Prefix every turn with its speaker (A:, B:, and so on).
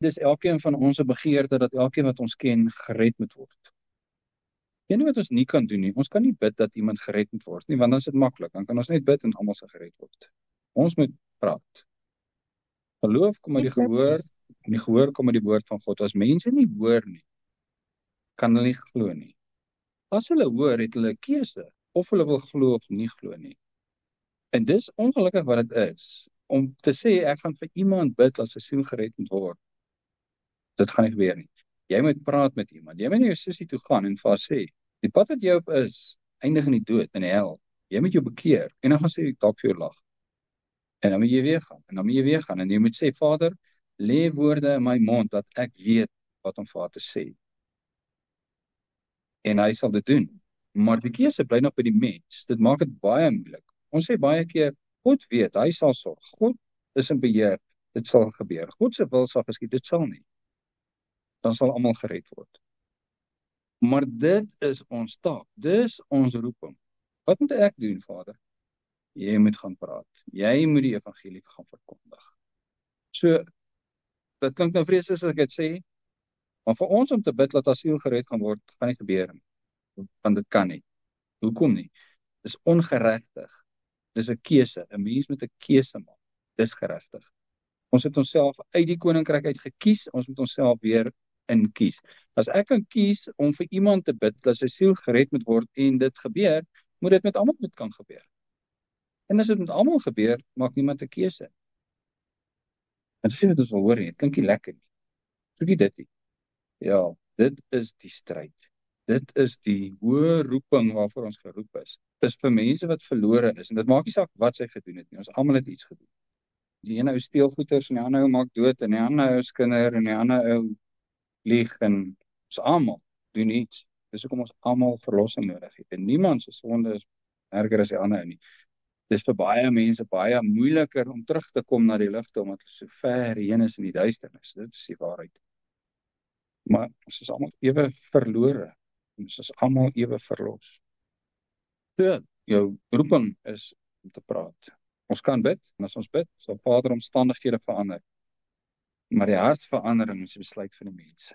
A: Dis elkeen van ons se begeerte dat elkeen wat ons ken gered moet word. Jy weet wat ons nie kan doen nie. Ons kan nie bid dat iemand gered moet word nie, want dan is dit maklik. Dan kan ons net bid en almal sal gered word. Ons moet praat. Geloof kom uit die gehoor, en die gehoor kom uit die woord van God. As mense nie hoor nie, kan hulle nie glo nie. As hulle hoor, het hulle 'n keuse of hulle wil glo of nie glo nie. En dis ongelukkig wat dit is. Om te sê ek gaan vir iemand bid as sy siel gered moet word. Dit gaan nie gebeur nie. Jy moet praat met iemand. Jy moet na jou sussie toe gaan en vir haar sê, die pad wat jy op is, eindig in die dood, in die hel. Jy moet jou bekeer. En dan gaan sy dalk vir jou lag. En dan moet jy weer gaan. En dan moet jy weer gaan. En jy moet sê, Vader, lê woorde in my mond dat ek weet wat om vir haar te sê. En hy sal dit doen. Maar die keuse bly nog by die mens. Dit maak dit baie moeilik. Ons sê baie keer, God weet, hy sal sorg. God is in beheer. Dit sal gebeur. God se wil sal geskied. Dit sal nie. Dan sal almal gered word. Maar dit is ons taak. Dis ons roeping. Wat moet ek doen, Vader? Jy moet gaan praat. Jy moet die evangelie gaan verkondig. So, dit klink nou vreeslik as ek dit sê, maar vir ons om te bid dat asiel gered gaan word, gaan nie gebeur nie. Want dit kan nie. Hoekom nie? Dis ongeregtig. Dis 'n keuse. 'n Mens moet 'n keuse maak. Dis geregtig. Ons het onsself uit die koninkryk uit gekies, ons moet onsself weer in kies. As ek kan kies om vir iemand te bid dat sy siel gered moet word en dit gebeur, moet dit met almal kan gebeur. En as dit met almal gebeur, maak niemand 'n keuse. En dis wat ons wil hoor nie, dit klink nie lekker nie. Soek jy dit nie? Ja, dit is die stryd. Dit is die hoë roeping waarvoor ons geroep is. Dis vir mense wat verlore is, en dit maak nie saak wat sy gedoen het nie, ons almal het iets gedoen. Die ene ou steel goeders, en die ander ou maak dood, en die ander ou skinder, en die ander ou lieg, en ons almal doen iets. Dis hoekom ons almal verlossing nodig het. En niemand se sonde is erger as die ander ou nie. Dis vir baie mense baie moeiliker om terug te kom na die ligte, omdat hulle so ver heen is in die duisternis. Dit is die waarheid. Maar ons is almal ewe verlore. Ons is almal ewe verlos. So, jou roeping is om te praat. Ons kan bid, en as ons bid, sal Vader omstandighede verander. Maar die hartsverandering is 'n besluit van die mens.